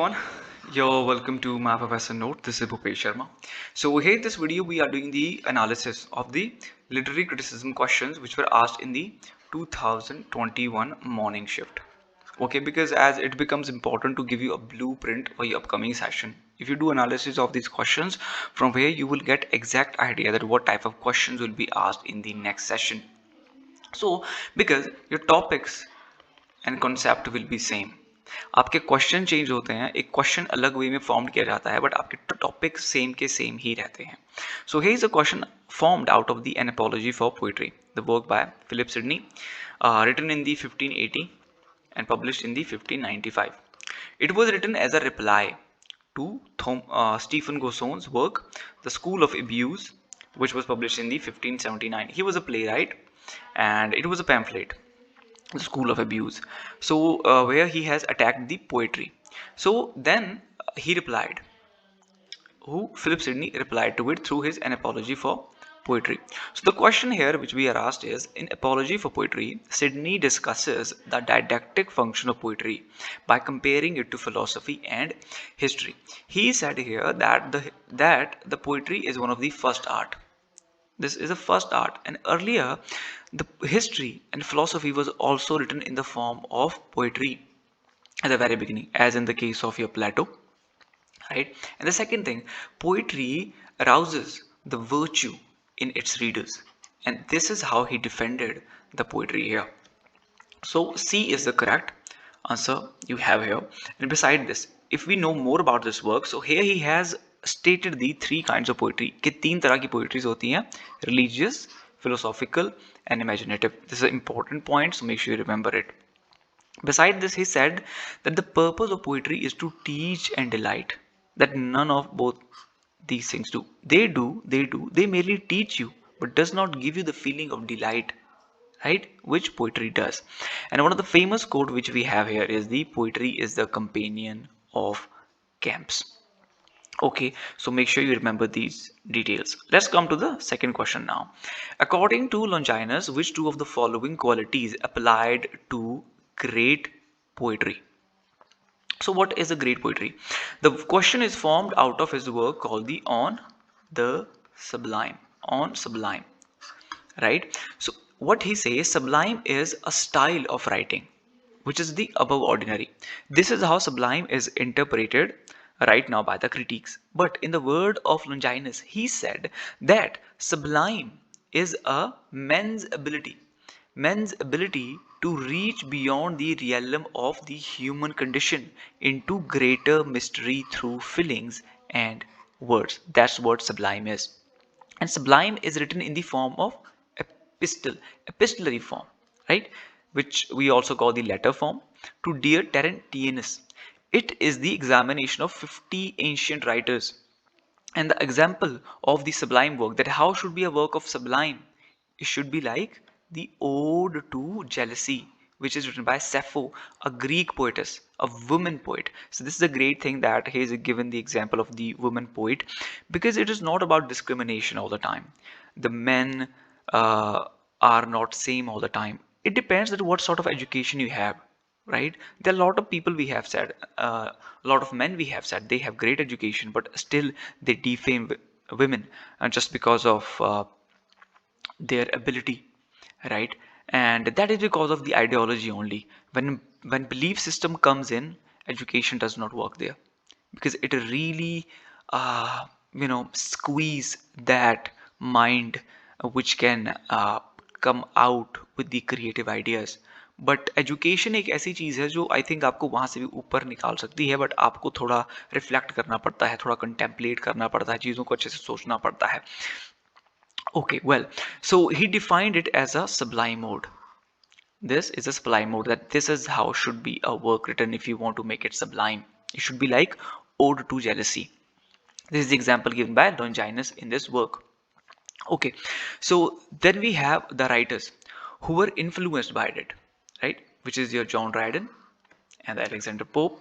Everyone, you're welcome to my professor note. This is Bhupesh Sharma. So here in this video we are doing the analysis of the literary criticism questions which were asked in the 2021 morning shift. Okay, because as it becomes important to give you a blueprint for your upcoming session. If you do analysis of these questions, from where you will get exact idea that what type of questions will be asked in the next session. So because your topics and concept will be same. आपके question change होते हैं, एक question अलग वे में form किया जाता है, but आपके टॉपिक सेम के सेम ही रहते हैं. So here is a question formed out of the An Apology for Poetry, the work by Philip Sidney, written in the 1580 and published in the 1595. It was written as a reply to Stephen Gossone's work, The School of Abuse, which was published in the 1579. He was a playwright, and it was a pamphlet, the School of Abuse, so where he has attacked the poetry. So then he replied, who Philip Sidney replied to it through his An Apology for Poetry. So the question here which we are asked is, in Apology for Poetry, Sidney discusses the didactic function of poetry by comparing it to philosophy and history. He said here that the poetry is one of the first art. This is a first art, and earlier the history and philosophy was also written in the form of poetry at the very beginning, as in the case of your Plato, right? And the second thing, poetry arouses the virtue in its readers, and this is how he defended the poetry here. So C is the correct answer you have here. And beside this, if we know more about this work, so here he has stated the three kinds of poetry कि तीन तरह की poetries होती हैं, religious, philosophical and imaginative. This is an important point, so make sure you remember it. Beside this, he said that the purpose of poetry is to teach and delight, that none of both these things do. They merely teach you, but does not give you the feeling of delight, right, which poetry does. And one of the famous quote which we have here is, the poetry is the companion of camps. Okay, so make sure you remember these details. Let's come to the second question now. According to Longinus, which two of the following qualities applied to great poetry? So what is a great poetry? The question is formed out of his work called the On the Sublime. On Sublime, right? So what he says, sublime is a style of writing which is the above ordinary. This is how sublime is interpreted right now by the critiques. But in the word of Longinus, he said that sublime is a man's ability to reach beyond the realm of the human condition into greater mystery through feelings and words. That's what sublime is. And sublime is written in the form of epistolary form, right, which we also call the letter form, to dear Terentianus. It is the examination of 50 ancient writers, and the example of the sublime work, that how should be a work of sublime. It should be like the Ode to Jealousy, which is written by Sappho, a Greek poetess, a woman poet. So this is a great thing that he has given the example of the woman poet, because it is not about discrimination all the time. The men are not same all the time. It depends on what sort of education you have, right? There are a lot of people we have said, a lot of men we have said they have great education, but still they defame women, just because of their ability, right? And that is because of the ideology only. When belief system comes in, education does not work there, because it really squeeze that mind, which can come out with the creative ideas. But education एक ऐसी चीज़ है जो I think आपको वहाँ से भी ऊपर निकाल सकती है, बट आपको थोड़ा रिफ्लेक्ट करना पड़ता है, थोड़ा कंटेम्पलेट करना पड़ता है, चीज़ों को अच्छे से सोचना पड़ता है. Okay, well, so he defined it as a sublime mode. This is a sublime mode, that this is how should be a work written if you want to make it sublime. It should be like Ode to Jealousy. This is the example given by Longinus in this work. Okay, so then we have the writers who were influenced by it, right? Which is your John Dryden and Alexander Pope.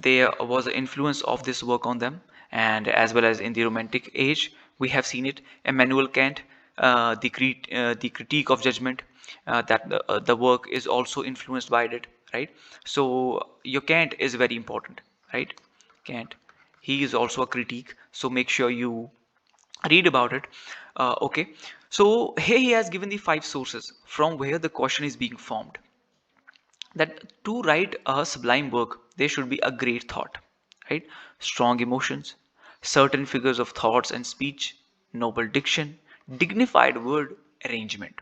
There was an influence of this work on them, and as well as in the Romantic age, we have seen it. Immanuel Kant, the critique of judgment, that the work is also influenced by it, right? So your Kant is very important, right? Kant. He is also a critique, so make sure you read about it. Okay, so here he has given the 5 sources from where the question is being formed. That to write a sublime work, there should be a great thought, right? Strong emotions, certain figures of thoughts and speech, noble diction, dignified word arrangement.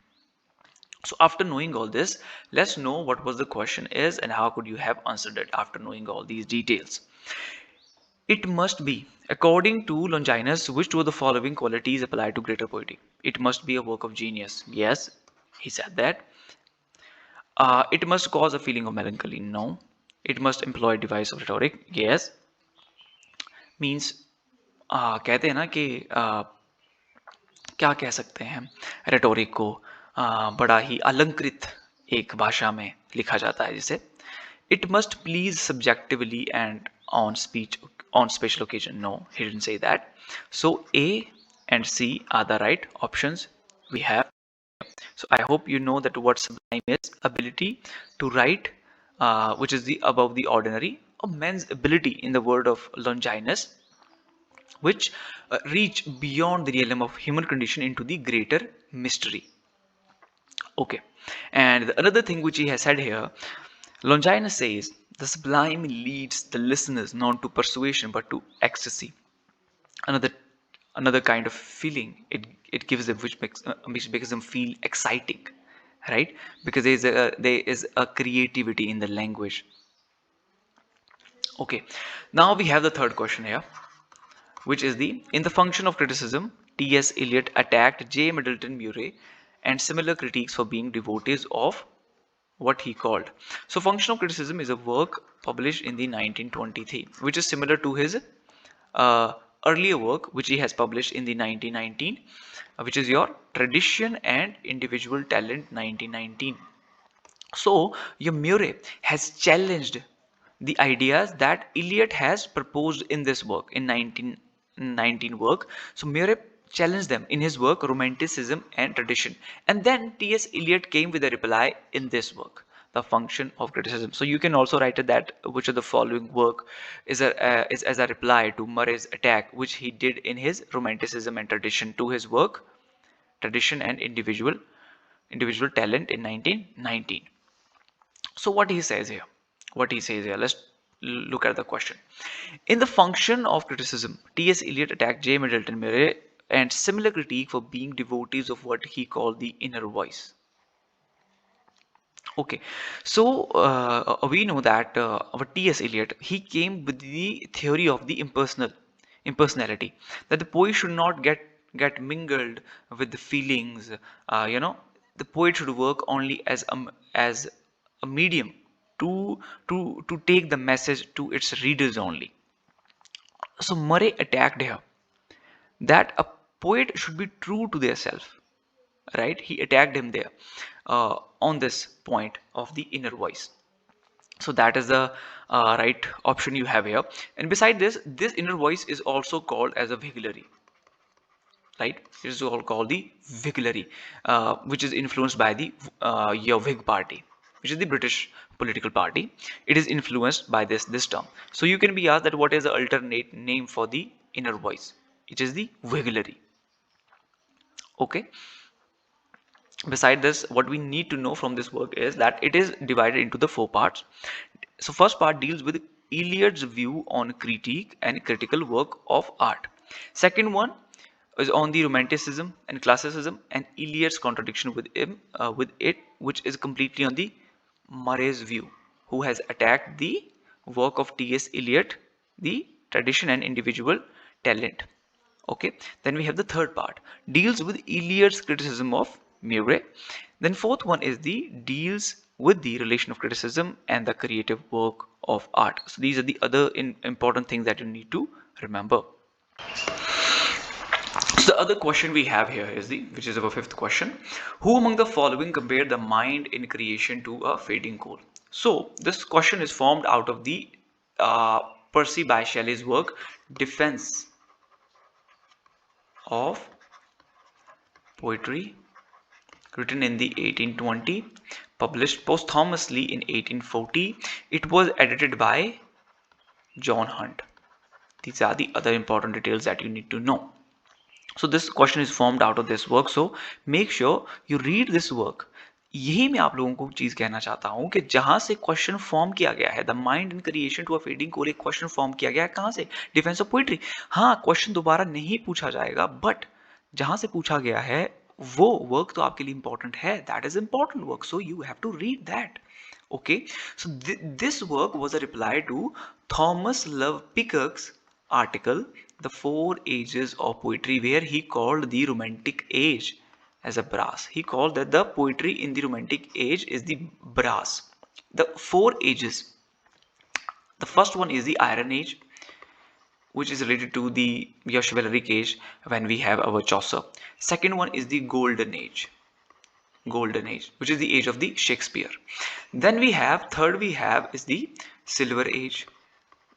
So after knowing all this, let's know what was the question is and how could you have answered it after knowing all these details. It must be, according to Longinus, which two of the following qualities apply to greater poetry? It must be a work of genius. Yes, he said that. It must cause a feeling of melancholy. No. It must employ a device of rhetoric. Yes. Means कहते हैं ना कि क्या कह सकते हैं rhetoric को बड़ा ही अलंकृत एक भाषा में लिखा जाता है जिसे it must please subjectively and on special occasion. No, he didn't say that. So A and C are the right options we have. So I hope you know that what sublime is: ability to write, which is the above the ordinary, or men's ability in the word of Longinus, which reach beyond the realm of human condition into the greater mystery. Okay, and another thing which he has said here, Longinus says the sublime leads the listeners not to persuasion but to ecstasy. Another kind of feeling it gives them, which makes them feel exciting, right? Because there is a creativity in the language. Okay, now we have the third question here, which is the in the function of criticism, T.S. Eliot attacked J. Middleton Murray and similar critiques for being devotees of what he called. So, functional criticism is a work published in the 1923, which is similar to his uh, earlier work, which he has published in the 1919, which is your Tradition and Individual Talent 1919. So, your Murray has challenged the ideas that Eliot has proposed in this work in 1919 work. So, Murray challenged them in his work Romanticism and Tradition, and then T.S. Eliot came with a reply in this work, The Function of Criticism. So, you can also write it that which of the following work is as a reply to Murray's attack, which he did in his Romanticism and Tradition to his work Tradition and Individual Talent in 1919. So what he says here, let's look at the question. In the function of criticism, T.S. Eliot attacked J. Middleton Murray and similar critique for being devotees of what he called the inner voice. Okay, so we know that our T.S. Eliot, he came with the theory of the impersonality, that the poet should not get mingled with the feelings. The poet should work only as a medium to take the message to its readers only. So Murray attacked here that a poet should be true to their self, right? He attacked him there on this point of the inner voice. So that is the right option you have here. And beside this inner voice is also called as a vigilary, right? It is all called the vigilary, which is influenced by the your Whig party, which is the British political party. It is influenced by this term. So you can be asked that what is the alternate name for the inner voice? It is the vigilary. Okay. Beside this, what we need to know from this work is that it is divided into the 4 parts. So first part deals with Eliot's view on critique and critical work of art. Second one is on the romanticism and classicism and Eliot's contradiction with it, which is completely on the Murray's view, who has attacked the work of T.S. Eliot, the Tradition and Individual Talent. Okay, then we have the third part deals with Eliot's criticism of Murray. Then fourth one is the deals with the relation of criticism and the creative work of art. So these are the other important things that you need to remember. So the other question we have here is which is our fifth question. Who among the following compared the mind in creation to a fading coal? So this question is formed out of the Percy Bysshe Shelley's work Defense of Poetry, written in the 1820, published posthumously in 1840. It was edited by John Hunt. These are the other important details that you need to know. So this question is formed out of this work, so make sure you read this work. यही मैं आप लोगों को चीज कहना चाहता हूं कि जहां से क्वेश्चन फॉर्म किया गया है, the mind in creation to a feeding coal, एक क्वेश्चन फॉर्म किया गया है कहां से? Defence of poetry. हाँ, क्वेश्चन दोबारा नहीं पूछा जाएगा, बट जहां से पूछा गया है वो वर्क तो आपके लिए इंपॉर्टेंट है, that is important work, so you have to read that. Okay, so this work was a reply to Thomas Love Peacock's article, The Four Ages of Poetry, where he called the Romantic Age as a brass. He called that the poetry in the Romantic Age is the brass. The four ages. The first one is the Iron Age, which is related to the chivalric age when we have our Chaucer. Second one is the Golden Age. Golden Age, which is the age of the Shakespeare. Then we have, third we have is the Silver Age,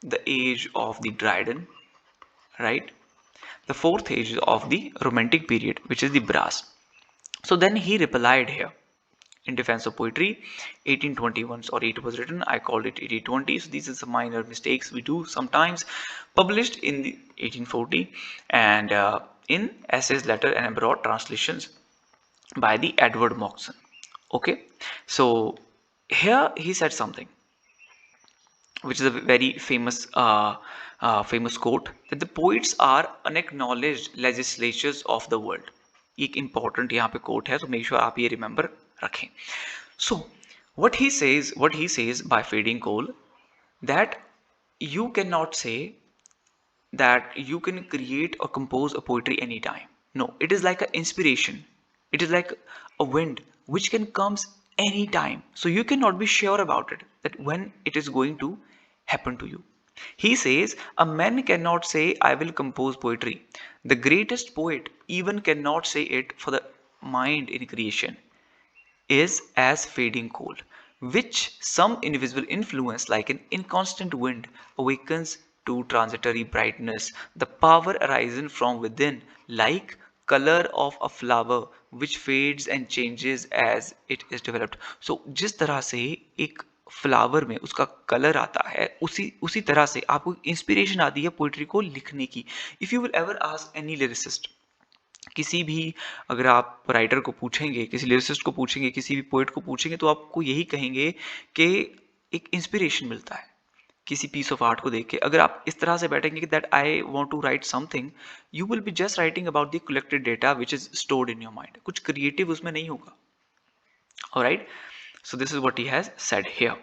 the age of the Dryden, right? The fourth age of the Romantic period, which is the brass. So then he replied here in defense of poetry, 1821, sorry, it was written, I called it 1820, so these are some minor mistakes we do sometimes. Published in the 1840 and in essays, letter and abroad translations by the Edward Moxon. Okay, so here he said something which is a very famous quote, that the poets are unacknowledged legislatures of the world. एक important यहाँ पे quote है, तो make sure आप ये remember रखें. So what he says by feeding coal, that you cannot say that you can create or compose a poetry anytime. No, it is like an inspiration. It is like a wind which can comes anytime. So you cannot be sure about it, that when it is going to happen to you. He says a man cannot say I will compose poetry. The greatest poet even cannot say it, for the mind in creation is as fading coal, which some invisible influence like an inconstant wind awakens to transitory brightness. The power arises from within, like color of a flower which fades and changes as it is developed. So जिस तरह से एक flower में उसका colour आता है, उसी तरह से आपको इंस्पिरेशन आती है पोइट्री को लिखने की. If you will ever ask any lyricist, किसी भी, अगर आप राइटर को पूछेंगे, किसी लिरिसिस्ट को पूछेंगे, किसी भी पोइट को पूछेंगे, तो आपको यही कहेंगे कि एक इंस्पिरेशन मिलता है किसी पीस ऑफ आर्ट को देख के. अगर आप इस तरह से बैठेंगे कि that I want to write something, you will be just writing about the collected data which is stored in your mind. कुछ क्रिएटिव उसमें नहीं होगा. Alright, so this is what he has said here.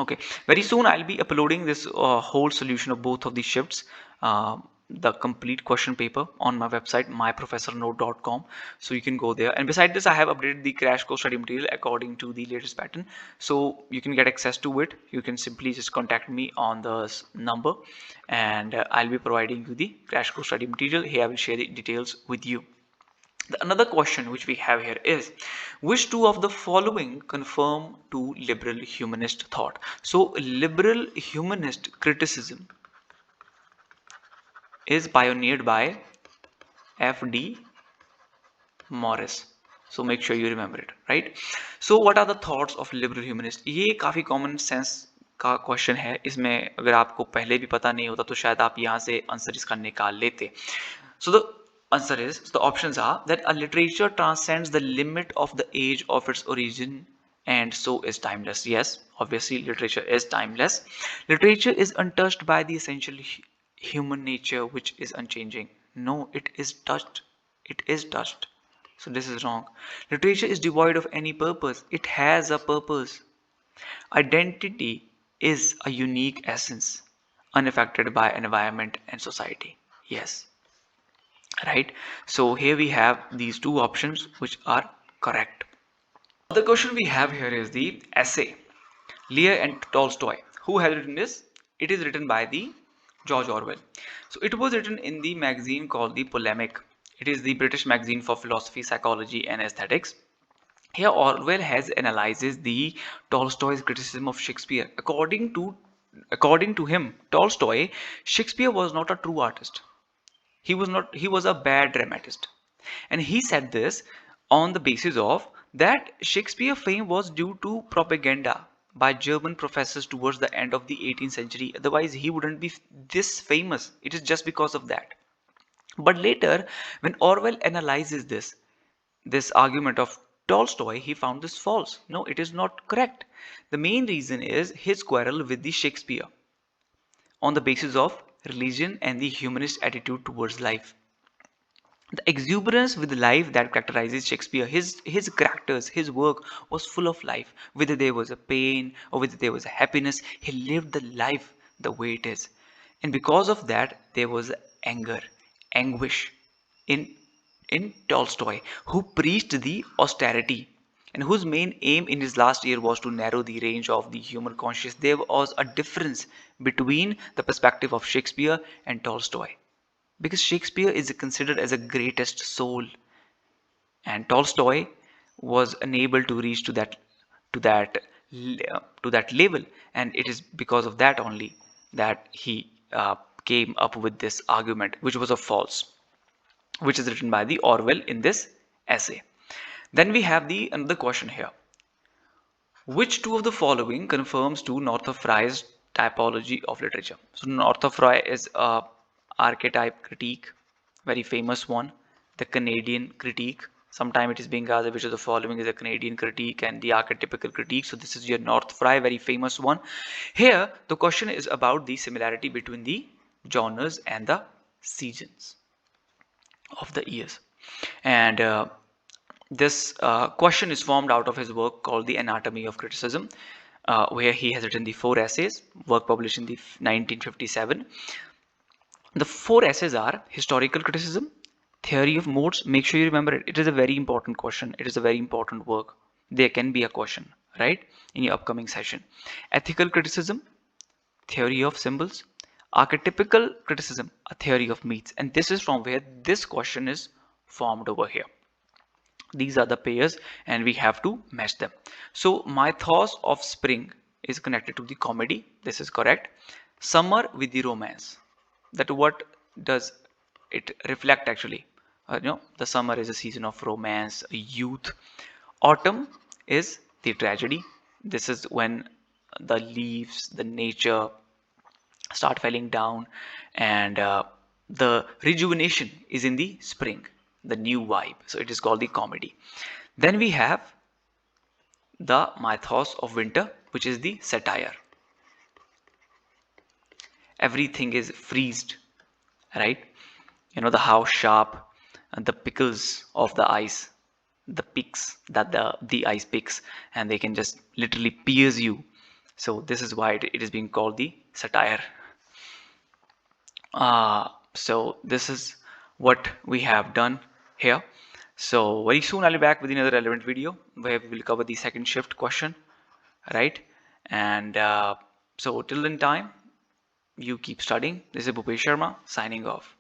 Okay, very soon I'll be uploading this whole solution of both of these shifts, the complete question paper on my website myprofessornote.com, so you can go there. And beside this, I have updated the crash course study material according to the latest pattern, so you can get access to it. You can simply just contact me on the number, and I'll be providing you the crash course study material. Here I will share the details with you. Another question which we have here is, which two of the following conform to liberal humanist thought? So liberal humanist criticism is pioneered by F.D. Morris. So make sure you remember it, right? So what are the thoughts of liberal humanist? ये काफी common sense का question है. इसमें अगर आपको पहले भी पता नहीं होता तो शायद आप यहाँ से आंसर इसका निकाल लेते. So the answer is, so the options are that a literature transcends the limit of the age of its origin and so is timeless. Yes, obviously literature is timeless. Literature is untouched by the essential human nature which is unchanging. No, it is touched. It is touched. So this is wrong. Literature is devoid of any purpose. It has a purpose. Identity is a unique essence, unaffected by environment and society. Yes. Right, so here we have these two options which are correct. The question we have here is the essay Lear and Tolstoy. Who has written this? It is written by the George Orwell. So it was written in the magazine called the Polemic. It is the British magazine for philosophy, psychology and aesthetics. Here Orwell has analyzes the Tolstoy's criticism of Shakespeare. According to him, Tolstoy, Shakespeare was not a true artist. He was a bad dramatist. And he said this on the basis of that Shakespeare fame was due to propaganda. by German professors towards the end of the 18th century. Otherwise, he wouldn't be this famous. It is just because of that. But later, when Orwell analyzes this argument of Tolstoy, he found this false. No, it is not correct. The main reason is his quarrel with the Shakespeare on the basis of religion and the humanist attitude towards life. The exuberance with life that characterizes Shakespeare, his characters, his work was full of life. Whether there was a pain or whether there was a happiness, he lived the life the way it is. And because of that, there was anger, anguish in Tolstoy, who preached the austerity and whose main aim in his last year was to narrow the range of the human conscience. There was a difference between the perspective of Shakespeare and Tolstoy, because Shakespeare is considered as a greatest soul, and Tolstoy was unable to reach to that to that level, and it is because of that only that he came up with this argument, which was a false, which is written by the Orwell in this essay. Then we have the another question here. Which two of the following confirms to Northrop Frye's typology of literature? So Northrop Frye is a archetype critique, very famous one. The Canadian critique. Sometimes it is being asked which of the following is a Canadian critique and the archetypical critique. So this is your Northrop Frye, very famous one. Here the question is about the similarity between the genres and the seasons of the years. And this question is formed out of his work called The Anatomy of Criticism, where he has written the 4 essays, work published in the 1957. The 4 essays are historical criticism, theory of modes. Make sure you remember it. It is a very important question. It is a very important work. There can be a question, right, in your upcoming session. Ethical criticism, theory of symbols, archetypical criticism, a theory of myths. And this is from where this question is formed over here. These are the pairs and we have to match them. So mythos of spring is connected to the comedy. This is correct. Summer with the romance. That what does it reflect actually? The summer is a season of romance, youth. Autumn is the tragedy. This is when the leaves, the nature start falling down, and the rejuvenation is in the spring, the new vibe. So it is called the comedy. Then we have the mythos of winter, which is the satire. Everything is freezed, right? The how sharp and the pickles of the ice, the picks that the ice picks, and they can just literally pierce you. So this is why it is being called the satire. So this is what we have done here. So very soon I'll be back with another relevant video where we will cover the second shift question, right? And so till then time, you keep studying. This is Bhupesh Sharma signing off.